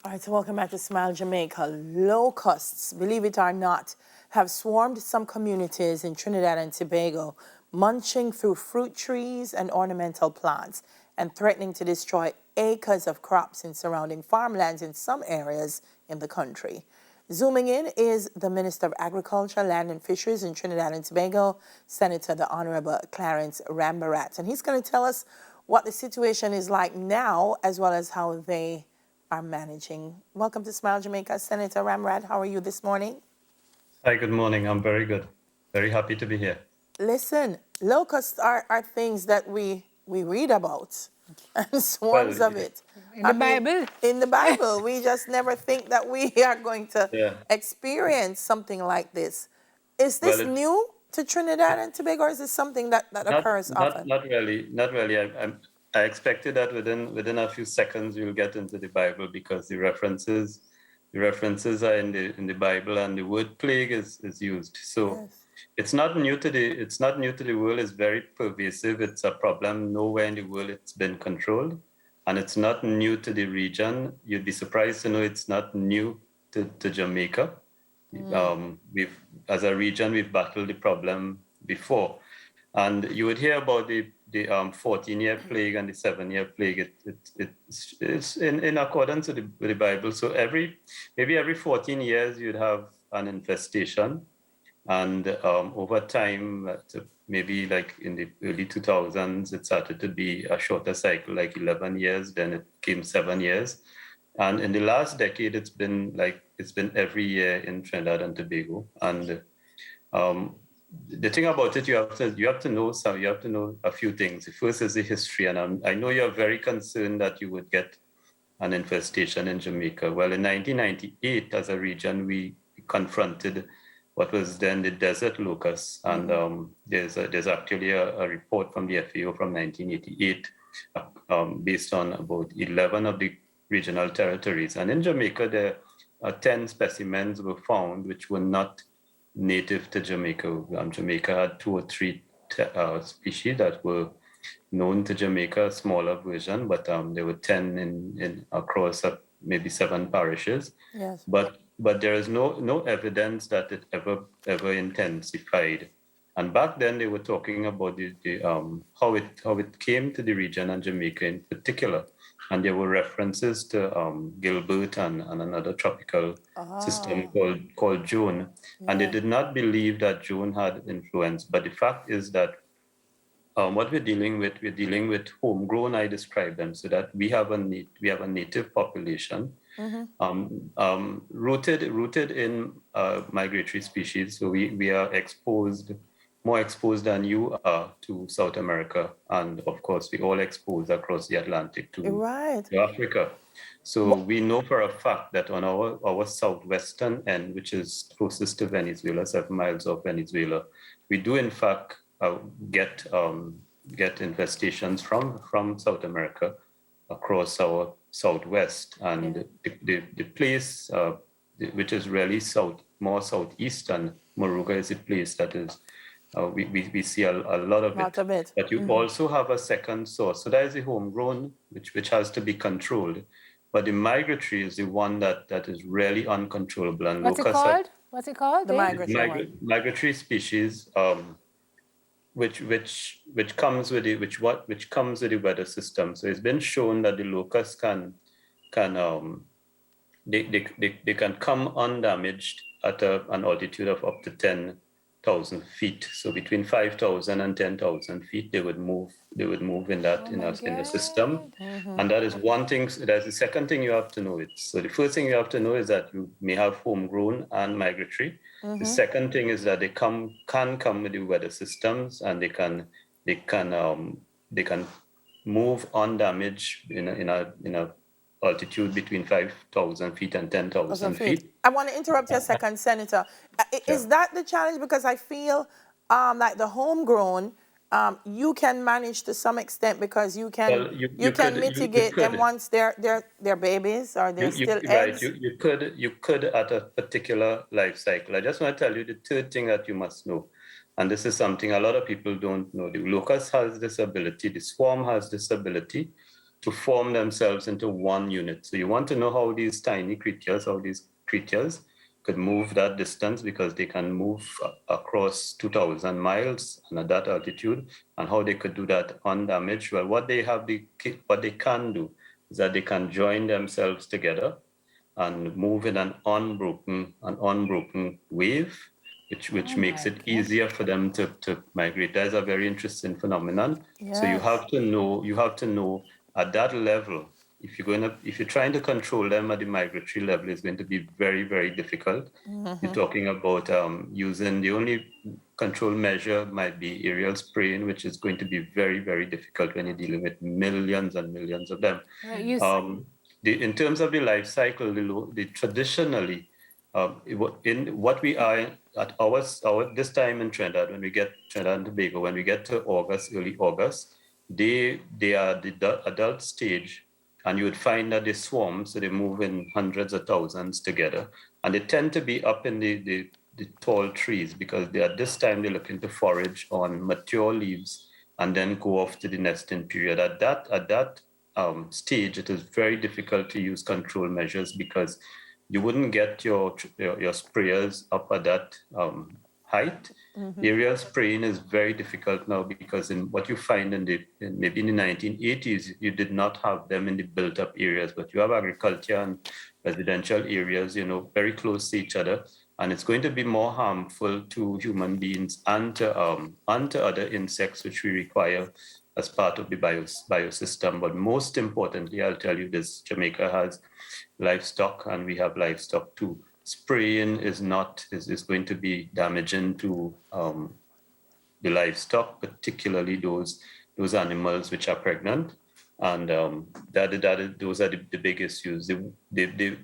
All right, so welcome back to Smile Jamaica. Locusts, believe it or not, have swarmed some communities in Trinidad and Tobago, munching through fruit trees and ornamental plants and threatening to destroy acres of crops in surrounding farmlands in some areas in the country. Zooming in is the Minister of Agriculture, Land and Fisheries in Trinidad and Tobago, Senator the Honorable Clarence Rambarat. And he's going to tell us what the situation is like now, as well as how they are managing. Welcome to Smile Jamaica, Senator Ramrad. How are you this morning? Hi, good morning. I'm very good. Very happy to be here. Listen, locusts are things that we read about, and swarms of it. In the Bible? In the Bible. We just never think that we are going to experience something like this. Is this new to Trinidad and Tobago, or is this something that occurs often? Not really. I expected that within a few seconds you'll get into the Bible, because the references are in the Bible, and the word plague is used. So it's not new to the world. It's very pervasive. It's a problem nowhere in the world it's been controlled, and it's not new to the region. You'd be surprised to know it's not new to Jamaica. As a region, we've battled the problem before, and you would hear about the 14-year plague and the 7-year plague. It's in accordance with the Bible. So maybe every 14 years you'd have an infestation, and over time, maybe like in the early 2000s, it started to be a shorter cycle, like 11 years. Then it came 7 years, and in the last decade, it's been every year in Trinidad and Tobago. And the thing about it, you have to know a few things. The first is the history, and I know you're very concerned that you would get an infestation in Jamaica. Well, in 1998, as a region, we confronted what was then the desert locust, and there's actually a report from the FAO from 1988, based on about 11 of the regional territories. And in Jamaica, there are 10 specimens were found which were not native to Jamaica. Jamaica had 2 or 3 species that were known to Jamaica, a smaller version, but there were 10 in across maybe 7 parishes. Yes. But there is no evidence that it ever intensified. And back then they were talking about how it came to the region and Jamaica in particular. And there were references to Gilbert and another tropical system called June. Yeah. And they did not believe that June had influence. But the fact is that what we're dealing with homegrown. I describe them so that we have a native population, rooted in migratory species. So we are more exposed than you are to South America, and of course we all exposed across the Atlantic to Africa. So we know for a fact that on our southwestern end, which is closest to Venezuela, 7 miles off Venezuela, we do in fact get infestations from South America across our southwest, and the place which is really more southeastern, Moruga is a place that is we see a lot of it. But you also have a second source. So that is the homegrown, which has to be controlled. But the migratory is the one that is really uncontrollable. And What's it called? The migratory migratory species, which comes with the weather system. So it's been shown that the locusts can come undamaged at an altitude of up to 10,000 feet. So between 5,000 and 10,000 feet, they would move in the system. And that is one thing. That's the second thing you have to know. So the first thing you have to know is that you may have homegrown and migratory. The second thing is that they can come with the weather systems, and they can move undamaged in a altitude between 5,000 feet and 10,000 feet. I want to interrupt you a second, Senator. Is that the challenge? Because I feel like the homegrown, you can manage to some extent, because you can mitigate them once they're babies or they're still eggs. Right. You could at a particular life cycle. I just want to tell you the third thing that you must know. And this is something a lot of people don't know. The locust has this ability, the swarm has this ability to form themselves into one unit. So you want to know how these creatures could move that distance, because they can move across 2,000 miles and at that altitude, and how they could do that undamaged. Well, what they can do is that they can join themselves together and move in an unbroken wave, which makes it easier for them to migrate. That's a very interesting phenomenon. Yes. So you have to know at that level, if you're trying to control them at the migratory level, it's going to be very, very difficult. You're talking about using the only control measure might be aerial spraying, which is going to be very, very difficult when you're dealing with millions and millions of them. In terms of the life cycle, traditionally, in what we are at our this time in Trinidad, when we get Trinidad and Tobago, when we get to early August, they are the adult stage, and you would find that they swarm, so they move in hundreds of thousands together, and they tend to be up in the tall trees, because at this time they're looking to forage on mature leaves and then go off to the nesting period. At that stage, it is very difficult to use control measures, because you wouldn't get your sprayers up at that height. Aerial spraying is very difficult now, because in what you find maybe in the 1980s, you did not have them in the built-up areas, but you have agriculture and residential areas, very close to each other, and it's going to be more harmful to human beings and to other insects, which we require as part of the biosystem. But most importantly, I'll tell you this: Jamaica has livestock, and we have livestock too. Spraying is going to be damaging to the livestock, particularly those animals which are pregnant, and those are the big issues.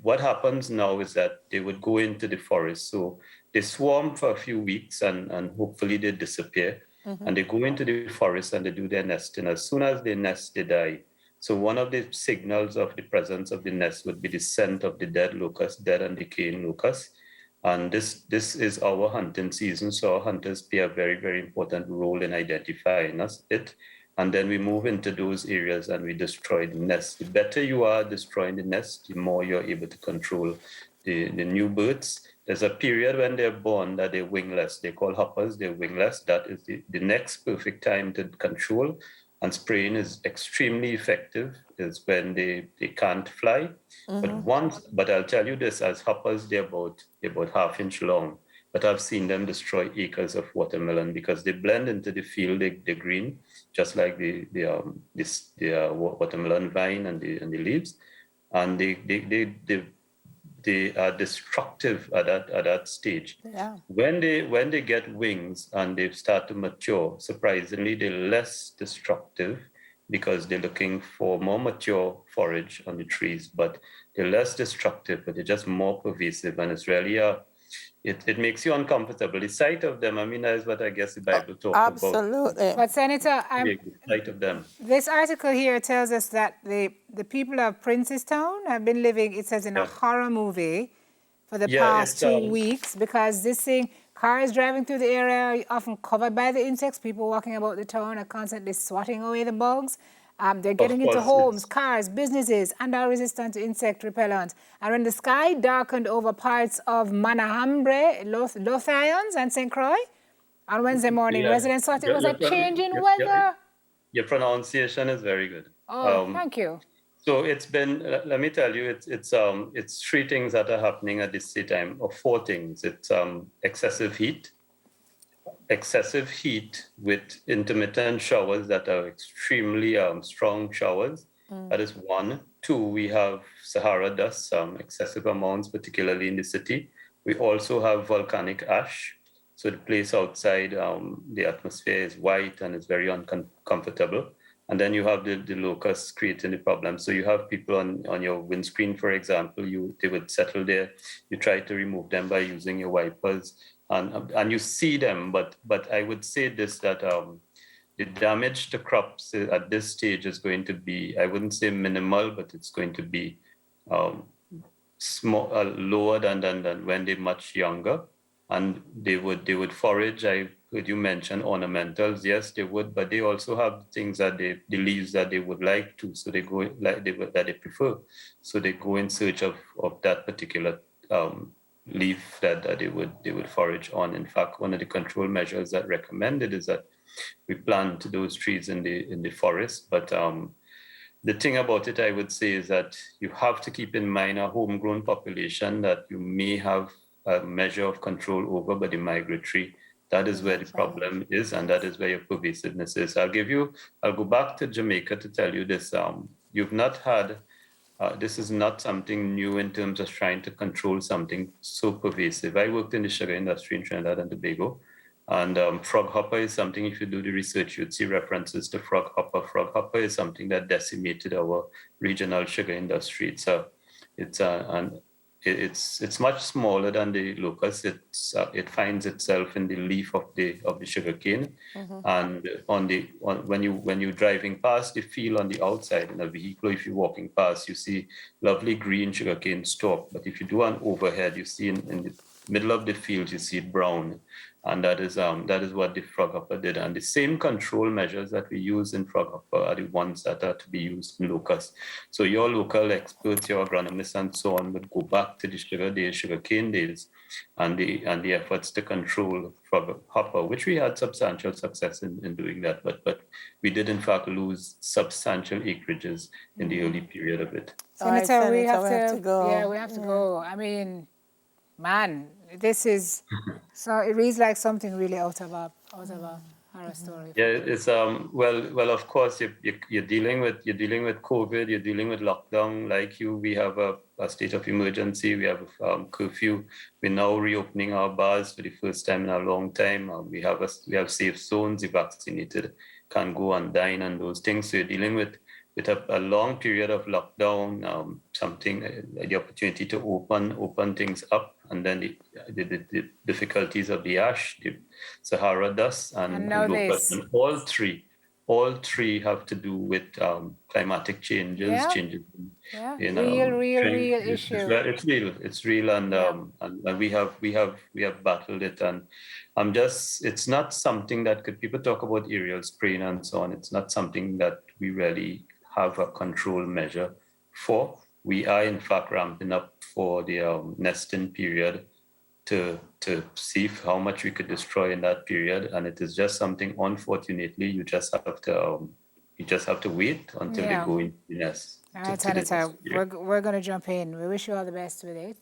What happens now is that they would go into the forest, so they swarm for a few weeks, and hopefully they disappear, and they go into the forest and they do their nesting. As soon as they nest, they die. So one of the signals of the presence of the nest would be the scent of the dead and decaying locust. And this is our hunting season, so our hunters play a very, very important role in identifying it. And then we move into those areas and we destroy the nest. The better you are destroying the nest, the more you're able to control the new birds. There's a period when they're born that they're wingless. They call hoppers, they're wingless. That is the next perfect time to control. And spraying is extremely effective, is when they can't fly. But I'll tell you this, as hoppers, they're about half-inch long. But I've seen them destroy acres of watermelon, because they blend into the field, they're green, just like the watermelon vine and the leaves. And they are destructive at that stage. Yeah. When they get wings and they start to mature, surprisingly, they're less destructive, because they're looking for more mature forage on the trees. But they're less destructive, but they're just more pervasive, and it's really it makes you uncomfortable. The sight of them, that is what I guess the Bible talks about. Absolutely. But Senator, The sight of them. this article here tells us that the people of Princestown have been living, it says, in a horror movie for the past 2 weeks, because this thing, cars driving through the area are often covered by the insects. People walking about the town are constantly swatting away the bugs. They're getting into homes, cars, businesses, and are resistant to insect repellent. And when the sky darkened over parts of Manahambre, Lothians, and St. Croix on Wednesday morning, residents thought it was a change in weather. Your pronunciation is very good. Oh, thank you. So it's been, let me tell you, it's three things that are happening at the same time, or four things. It's excessive heat with intermittent showers that are extremely strong showers. That is one. Two, we have Sahara dust, excessive amounts, particularly in the city. We also have volcanic ash. So the place outside, the atmosphere is white and it's very uncomfortable. And then you have the locusts creating the problem. So you have people on your windscreen, for example, they would settle there. You try to remove them by using your wipers, and you see them. But I would say this, that the damage to crops at this stage is going to be, I wouldn't say minimal, but it's going to be small, lower than when they're much younger. and they would forage. I heard you mention ornamentals. Yes, they would, but they also have things that the leaves that they would like to, so they go that they prefer. So they go in search of that particular leaf that they would forage on. In fact, one of the control measures that recommended is that we plant those trees in the forest. But the thing about it, I would say, is that you have to keep in mind a homegrown population that you may have a measure of control over, but the migratory, that is where the problem is, and that is where your pervasiveness is. I'll go back to Jamaica to tell you this. You've not had, this is not something new in terms of trying to control something so pervasive. I worked in the sugar industry in Trinidad and Tobago, and frog hopper is something, if you do the research, you'd see references to frog hopper. Frog hopper is something that decimated our regional sugar industry. It's much smaller than the locust. It finds itself in the leaf of the sugarcane, and when you're driving past the field on the outside in a vehicle, if you're walking past, you see lovely green sugarcane stalk. But if you do an overhead, you see in the middle of the field, you see it brown. And that is what the frog hopper did. And the same control measures that we use in frog hopper are the ones that are to be used in locust. So your local experts, your agronomists and so on would go back to the sugarcane days and the efforts to control frog hopper, which we had substantial success in doing that. But we did in fact lose substantial acreages in the early period of it. Senator, we have to go. Yeah, we have to go. I mean, man, this is so it reads like something really out of a horror story. Yeah, it's well of course you're dealing with COVID, you're dealing with lockdown. Like we have a state of emergency, we have curfew. We're now reopening our bars for the first time in a long time. We have safe zones. The vaccinated can go and dine and those things. So you're dealing with a long period of lockdown, the opportunity to open things up, and then the difficulties of the ash, the Sahara dust, and locust. And all three have to do with climatic changes, changes in real issue. It's real, and we have battled it, and it's not something that people talk about aerial spraying and so on. It's not something that we really have a control measure for. We are in fact ramping up for the nesting period to see how much we could destroy in that period, and it is just something. Unfortunately, you just have to wait until they go into the nest. All right, Senator, we're going to jump in. We wish you all the best with it.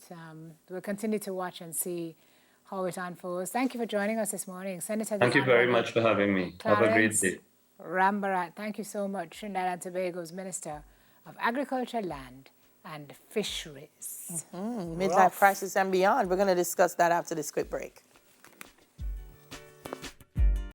We'll continue to watch and see how it unfolds. Thank you for joining us this morning, Senator. Thank you very much for having me. Clarence have a great day. Rambarat, thank you so much. Trinidad and Tobago's Minister of Agriculture, Land and Fisheries. Midlife crisis and beyond. We're going to discuss that after this quick break.